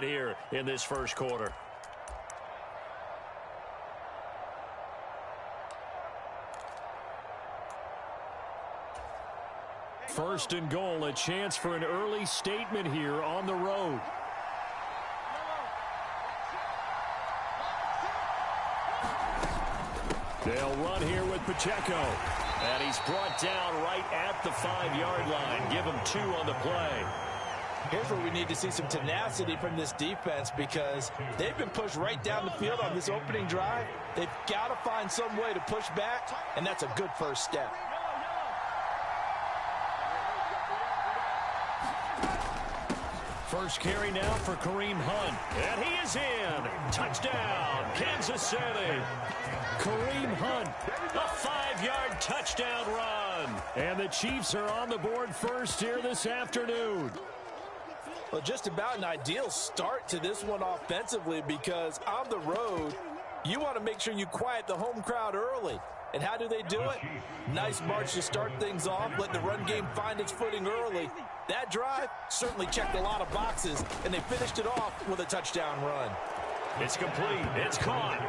here in this first quarter. First and goal, a chance for an early statement here on the road. They'll run here with Pacheco. And he's brought down right at the 5-yard line. Give him 2 on the play. Here's where we need to see some tenacity from this defense because they've been pushed right down the field on this opening drive. They've got to find some way to push back, and that's a good first step. First carry now for Kareem Hunt. And he is in. Touchdown, Kansas City. Kareem Hunt, a 5-yard touchdown run. And the Chiefs are on the board first here this afternoon. Well, just about an ideal start to this one offensively because on the road, you want to make sure you quiet the home crowd early. And how do they do it? Nice march to start things off, let the run game find its footing early. That drive certainly checked a lot of boxes, and they finished it off with a touchdown run. It's complete. It's caught.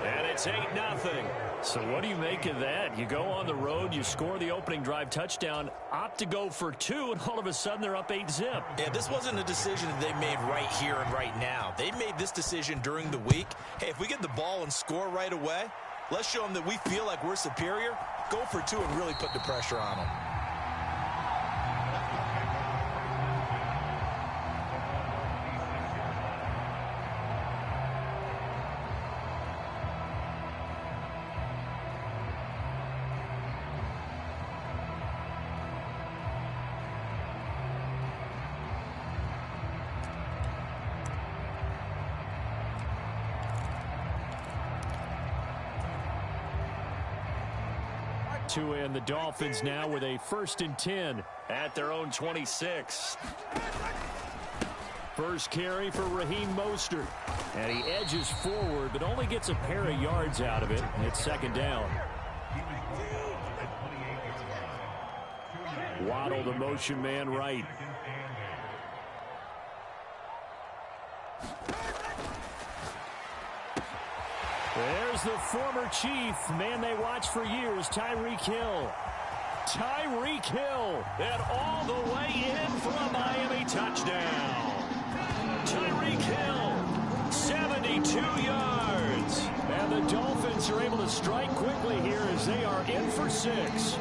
And it's 8-0. So what do you make of that? You go on the road, you score the opening drive touchdown, opt to go for 2, and all of a sudden they're up 8-zip. Yeah, this wasn't a decision that they made right here and right now. They made this decision during the week. Hey, if we get the ball and score right away, let's show them that we feel like we're superior. Go for 2 and really put the pressure on them. And the Dolphins now with a 1st and 10 at their own 26. First carry for Raheem Mostert. And he edges forward, but only gets a pair of yards out of it. And it's 2nd down. Waddle, the motion man right. There's the former Chief, man they watched for years, Tyreek Hill. Tyreek Hill, and all the way in for a Miami touchdown. Tyreek Hill, 72 yards. And the Dolphins are able to strike quickly here as they are in for 6.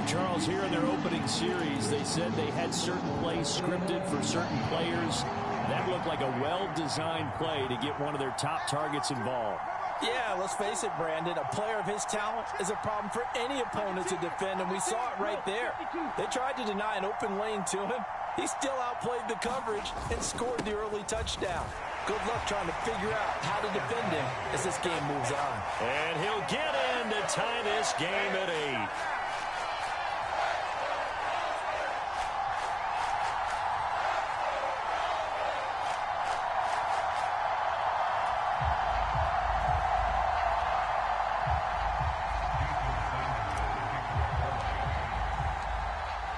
Charles, here in their opening series, they said they had certain plays scripted for certain players. That looked like a well-designed play to get one of their top targets involved. Yeah, let's face it, Brandon. A player of his talent is a problem for any opponent to defend, and we saw it right there. They tried to deny an open lane to him. He still outplayed the coverage and scored the early touchdown. Good luck trying to figure out how to defend him as this game moves on. And he'll get in to tie this game at 8.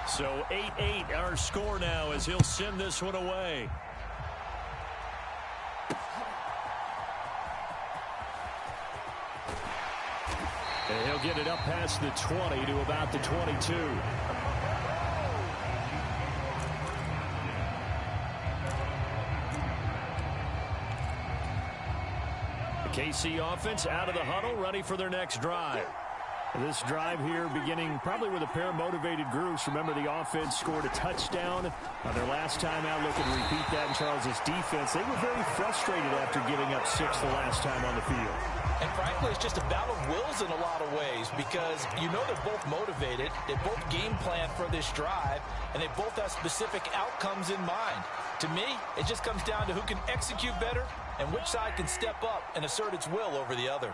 So 8-8 our score now as he'll send this one away. And he'll get it up past the 20 to about the 22. The KC offense out of the huddle, ready for their next drive. This drive here beginning probably with a pair of motivated groups. Remember, the offense scored a touchdown on their last time out. Looking to repeat that in Charles's defense. They were very frustrated after giving up 6 the last time on the field. And frankly, it's just a battle of wills in a lot of ways because you know they're both motivated. They both game plan for this drive, and they both have specific outcomes in mind. To me, it just comes down to who can execute better and which side can step up and assert its will over the other.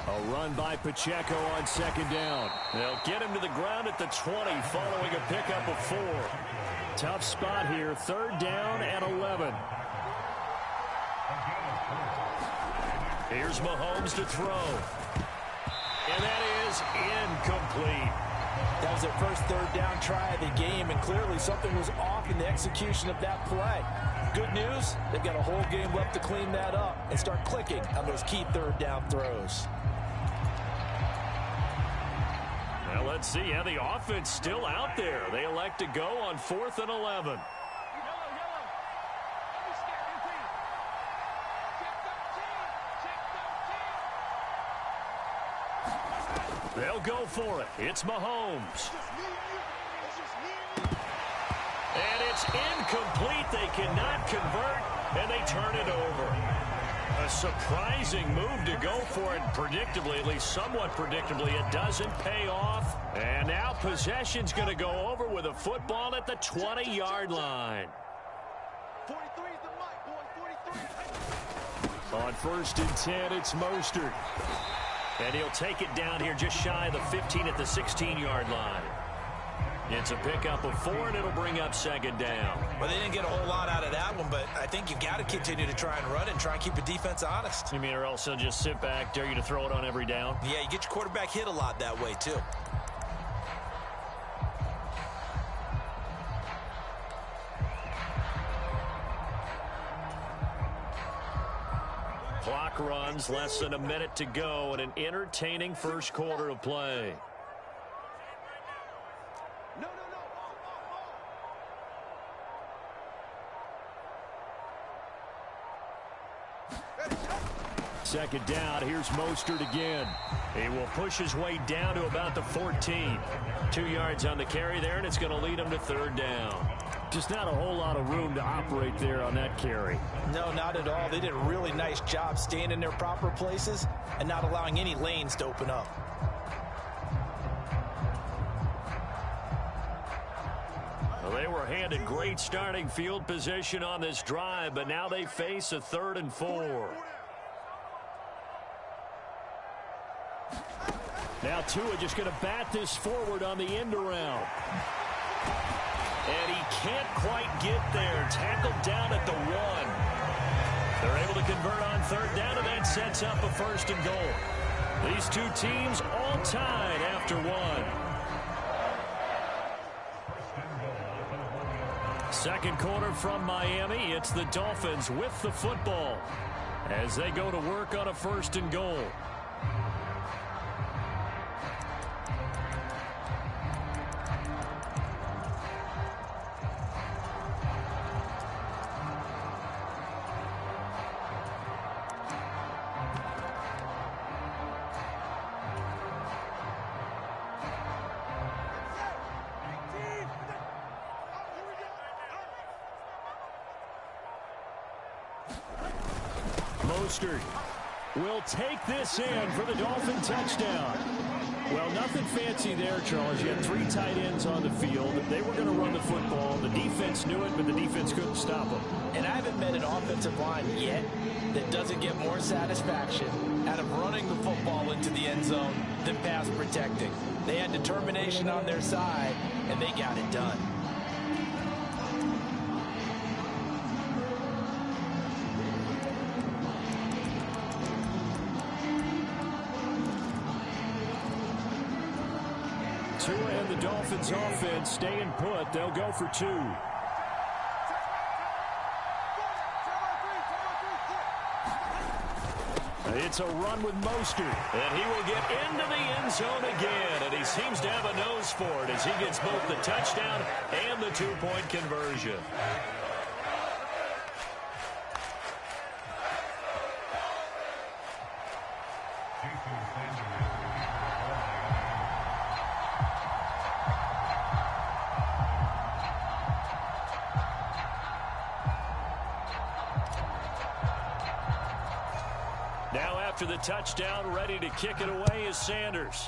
A run by Pacheco on 2nd down. They'll get him to the ground at the 20 following a pickup of 4. Tough spot here, 3rd down and 11. Here's Mahomes to throw. And that is incomplete. That was their first third down try of the game, and clearly something was off in the execution of that play. Good news, they've got a whole game left to clean that up and start clicking on those key third down throws. Well, let's see. Yeah, the offense still out there. They elect to go on 4th and 11. They'll go for it. It's Mahomes. And it's incomplete. They cannot convert, and they turn it over. A surprising move to go for it. Predictably, at least somewhat predictably, it doesn't pay off. And now possession's going to go over with a football at the 20-yard line. 43 is the mic, boy. 43. On 1st and 10, it's Mostert. And he'll take it down here just shy of the 15 at the 16-yard line. It's a pickup of 4, and it'll bring up 2nd down. Well, they didn't get a whole lot out of that one, but I think you've got to continue to try and run and try and keep the defense honest. You mean, or else they'll just sit back, dare you to throw it on every down? Yeah, you get your quarterback hit a lot that way, too. Clock runs, less than a minute to go, and an entertaining first quarter of play. No. 2nd down, here's Mostert again. He will push his way down to about the 14. 2 yards on the carry there, and it's going to lead him to 3rd down. Just not a whole lot of room to operate there on that carry. No, not at all. They did a really nice job staying in their proper places and not allowing any lanes to open up. Well, they were handed great starting field position on this drive, but now they face a 3rd and 4. Now Tua just going to bat this forward on the end around. And he can't quite get there. Tackled down at the 1. They're able to convert on 3rd down, and that sets up a 1st and goal. These two teams all tied after 1. 2nd quarter from Miami. It's the Dolphins with the football as they go to work on a 1st and goal. Mostert will take this in for the Dolphin touchdown. Well, nothing fancy there, Charles. You had 3 tight ends on the field. They were going to run the football. The defense knew it, but the defense couldn't stop them. And I haven't met an offensive line yet that doesn't get more satisfaction out of running the football into the end zone than pass protecting. They had determination on their side, and they got it done. Tua and the Dolphins offense staying put. They'll go for 2. It's a run with Mostert, and he will get into the end zone again, and he seems to have a nose for it as he gets both the touchdown and the 2-point conversion. Now after the touchdown, ready to kick it away is Sanders.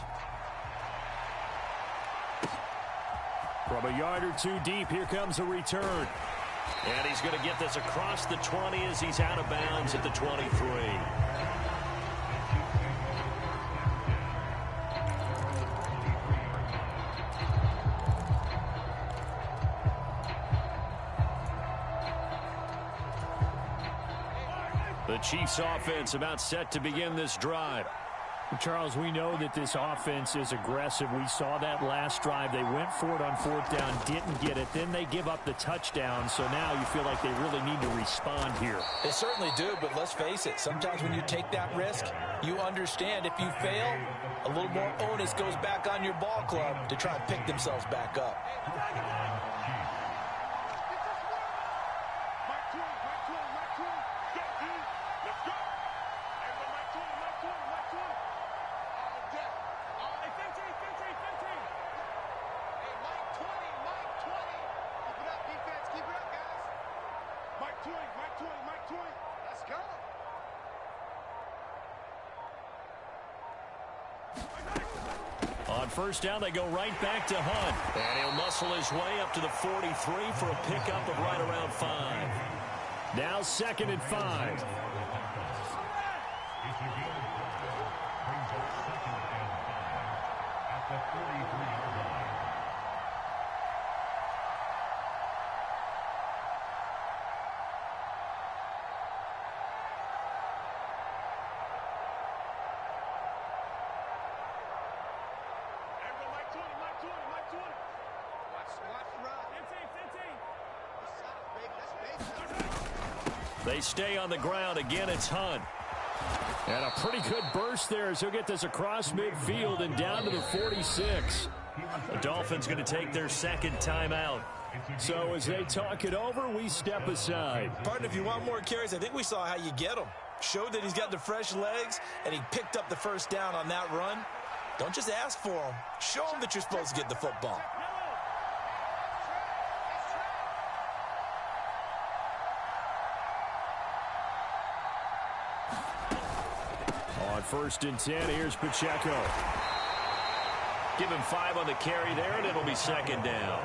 From a yard or 2 deep, here comes a return. And he's going to get this across the 20 as he's out of bounds at the 23. The Chiefs offense about set to begin this drive. Charles, we know that this offense is aggressive. We saw that last drive. They went for it on fourth down, didn't get it. Then they give up the touchdown. So now you feel like they really need to respond here. They certainly do, but let's face it. Sometimes when you take that risk, you understand if you fail, a little more onus goes back on your ball club to try and pick themselves back up. On first down, they go right back to Hunt. And he'll muscle his way up to the 43 for a pickup of right around 5. Now 2nd and 5. They stay on the ground. Again, it's Hunt. And a pretty good burst there as he'll get this across midfield and down to the 46. The Dolphins going to take their second timeout. So as they talk it over, we step aside. Partner, if you want more carries, I think we saw how you get them. Showed that he's got the fresh legs, and he picked up the first down on that run. Don't just ask for them. Show them that you're supposed to get the football. On 1st and 10, here's Pacheco. Give him 5 on the carry there, and it'll be 2nd down.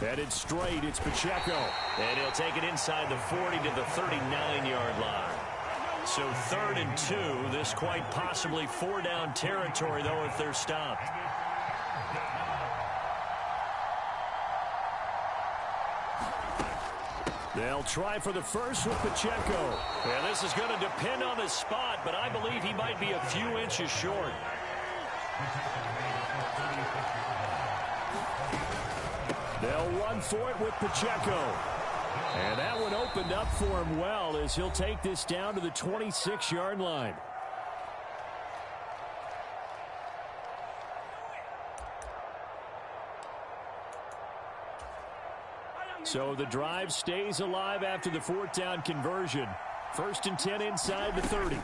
Headed straight, it's Pacheco. And he'll take it inside the 40 to the 39-yard line. So 3rd and 2. This quite possibly 4-down territory, though, if they're stopped. They'll try for the first with Pacheco. And this is going to depend on the spot, but I believe he might be a few inches short. They'll run for it with Pacheco. And that one opened up for him well as he'll take this down to the 26-yard line. So the drive stays alive after the 4th down conversion. 1st and 10 inside the 30.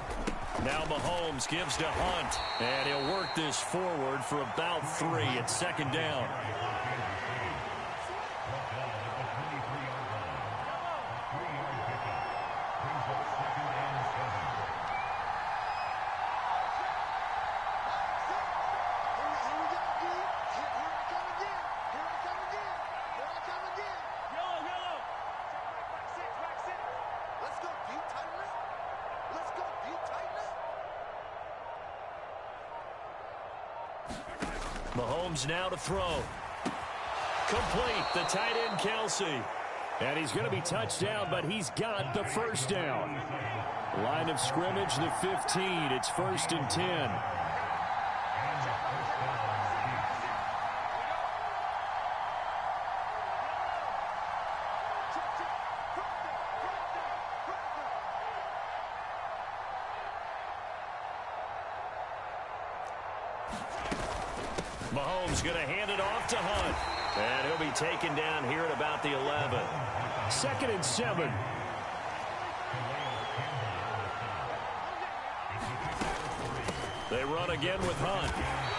Now Mahomes gives to Hunt. And he'll work this forward for about 3 at 2nd down. Mahomes now to throw. Complete, the tight end, Kelsey. And he's going to be touched down, but he's got the first down. Line of scrimmage, the 15. It's 1st and 10. Mahomes going to hand it off to Hunt. And he'll be taken down here at about the 11. 2nd and 7. They run again with Hunt.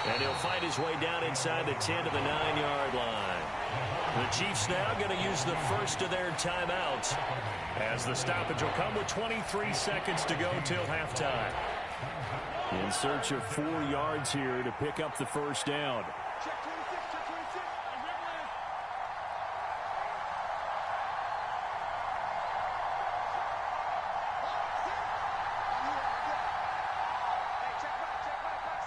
And he'll find his way down inside the 10 to the 9-yard line. The Chiefs now going to use the first of their timeouts, as the stoppage will come with 23 seconds to go till halftime. In search of 4 yards here to pick up the first down. Check 26, check 26. Hey, check back, back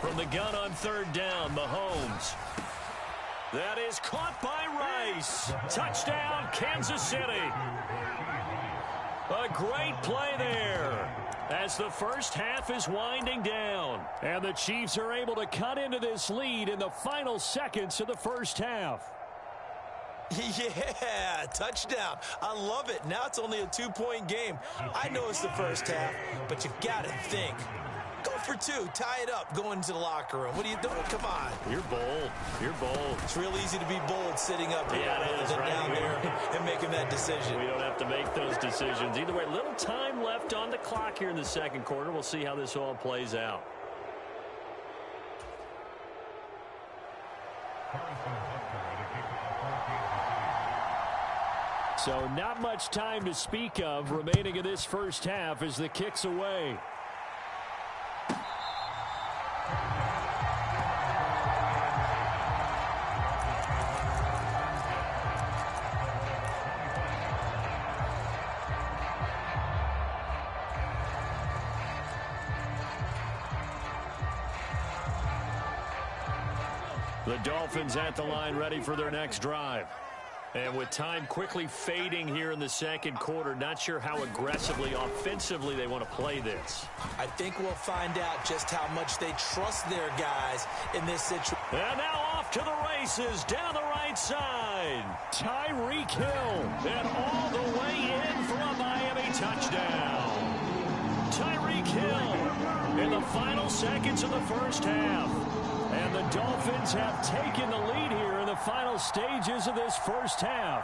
6. From the gun on third down, Mahomes. That is caught by Rice. Touchdown, Kansas City. A great play there as the first half is winding down. And the Chiefs are able to cut into this lead in the final seconds of the first half. Yeah, touchdown. I love it. Now it's only a 2-point game. I know it's the first half, but you got to think. Go for 2. Tie it up. Go into the locker room. What are you doing? Come on. You're bold. You're bold. It's real easy to be bold sitting up here Yeah, it is, than right? down there and making that decision. We don't have to make those decisions. Either way, little time left on the clock here in the second quarter. We'll see how this all plays out. So not much time to speak of remaining in this first half as the kick's away. The Dolphins at the line ready for their next drive. And with time quickly fading here in the second quarter, not sure how aggressively, offensively they want to play this. I think we'll find out just how much they trust their guys in this situation. And now off to the races down the right side. Tyreek Hill, And all the way in for a Miami touchdown. Tyreek Hill in the final seconds of the first half. and the Dolphins have taken the lead here in the final stages of this first half.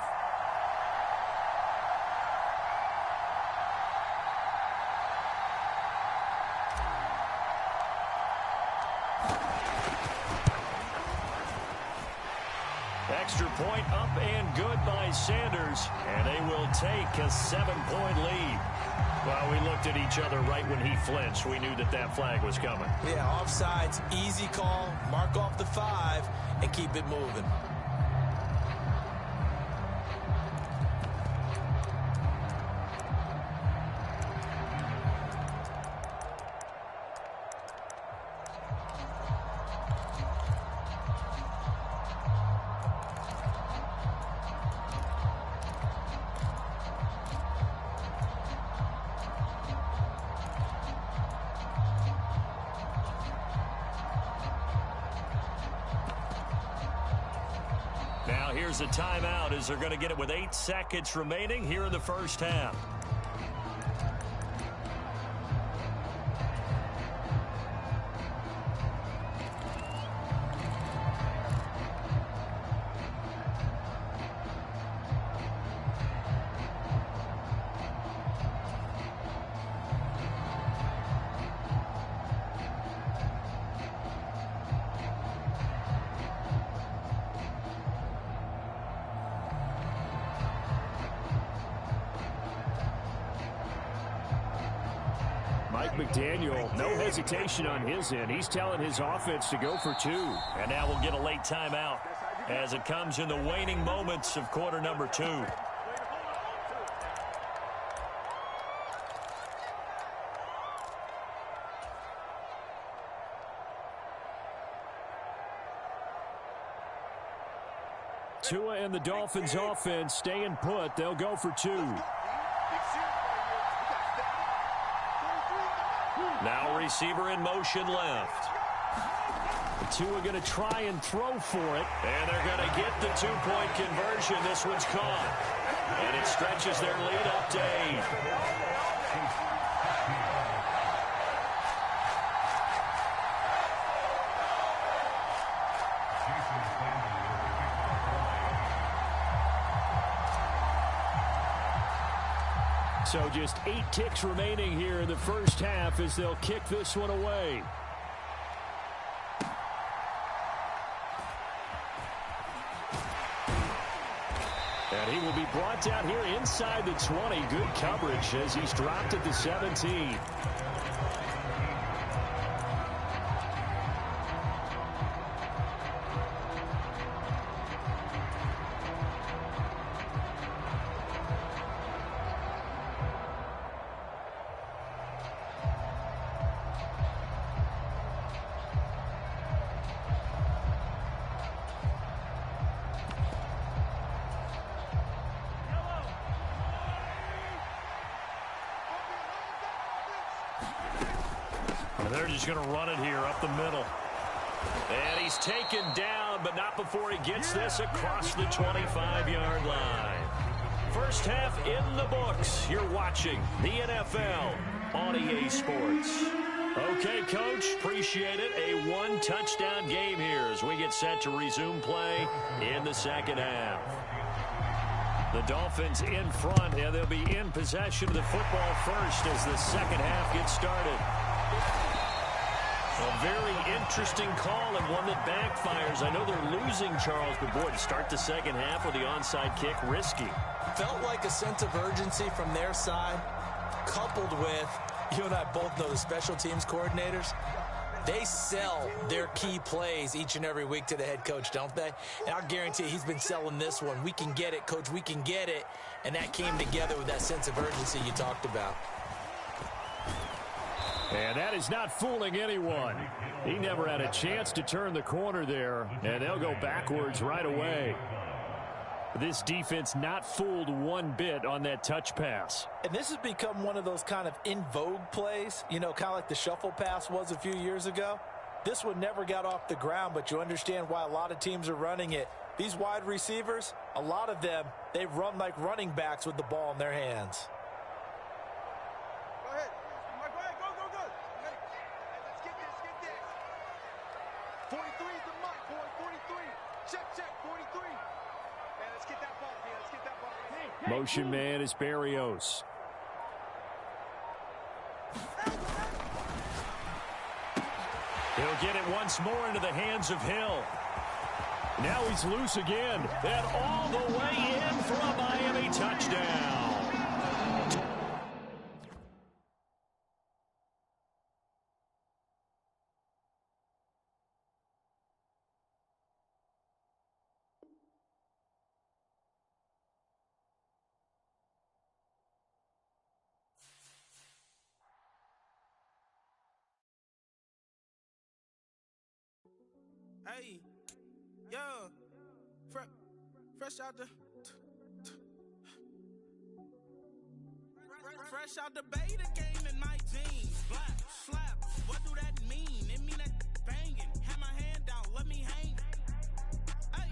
Extra point up and good by Sanders, and they will take a 7-point lead. Well, we looked at each other right when he flinched. We knew that that flag was coming. Yeah, offsides, easy call, mark off the 5, and keep it moving. Now here's a timeout as they're going to get it with 8 seconds remaining here in the first half. Mike McDaniel, no hesitation on his end. He's telling his offense to go for 2. And now we'll get a late timeout as it comes in the waning moments of quarter number 2. Tua and the Dolphins offense staying put. They'll go for 2. Now receiver in motion left. Tua going to try and throw for it. And they're going to get the 2-point conversion. This one's caught. And it stretches their lead up to 8. So just 8 ticks remaining here in the first half as they'll kick this one away. And And he will be brought down here inside the 20. Good coverage as he's dropped at the 17. They're just going to run it here up the middle. And he's taken down, but not before he gets this across the 25-yard line. First half in the books. You're watching the NFL on EA Sports. Okay, Coach, appreciate it. A one-touchdown game here as we get set to resume play in the second half. The Dolphins in front, and they'll be in possession of the football first as the second half gets started. A very interesting call and one that backfires. I know they're losing, Charles, but boy, to start the second half with the onside kick, risky. Felt like a sense of urgency from their side, coupled with, you and I both know the special teams coordinators. They sell their key plays each and every week to the head coach, don't they? And I'll guarantee he's been selling this one. We can get it, Coach, we can get it. And that came together with that sense of urgency you talked about. And that is not fooling anyone. He never had a chance to turn the corner there, and they'll go backwards right away. This defense not fooled one bit on that touch pass. And this has become one of those kind of in vogue plays, you know, kind of like the shuffle pass was a few years ago. This one never got off the ground, but you understand why a lot of teams are running it. These wide receivers, a lot of them, they run like running backs with the ball in their hands. Go ahead. Go. Let's get this. 43 is the mark, boy. 43. Check. 43. Man, let's get that ball. Yeah, let's get that ball. Hey. Motion man is Berrios. He'll get it once more into the hands of Hill. Now he's loose again. And all the way in for a Miami touchdown. Hey, yo, fresh out the beta game in my jeans. Slap, what do that mean? It mean that banging. Have my hand out, let me hang. Hey,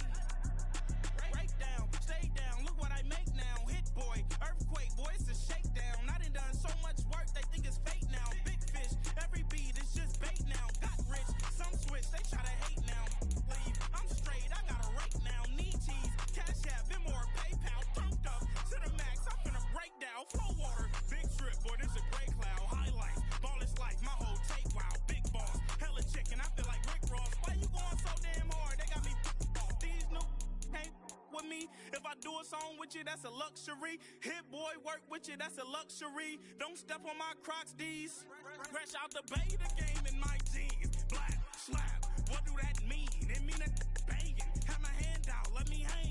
break down, stay down. Look what I make now. Hit boy, earthquake, boy, it's a shakedown. I done so much work, they think it's fake now. Big fish, every beat is just bait now. Got rich, some switch, they try to hate now. I'm straight, I got a rake now. Need cheese, cash app, Venmo or PayPal. Turned up to the max, I'm finna break down. Flow water, big trip, boy, this a gray cloud. Highlights, ball is life, my whole take wow. Big boss, hella chicken, I feel like Rick Ross. Why you going so damn hard? They got me off. These new can't with me. If I do a song with you, that's a luxury. Hit boy, work with you, that's a luxury. Don't step on my Crocs, D's. Fresh out the beta game in my jeans. Black, slap, what do that mean? It mean that banging. Have my hand out, let me hang.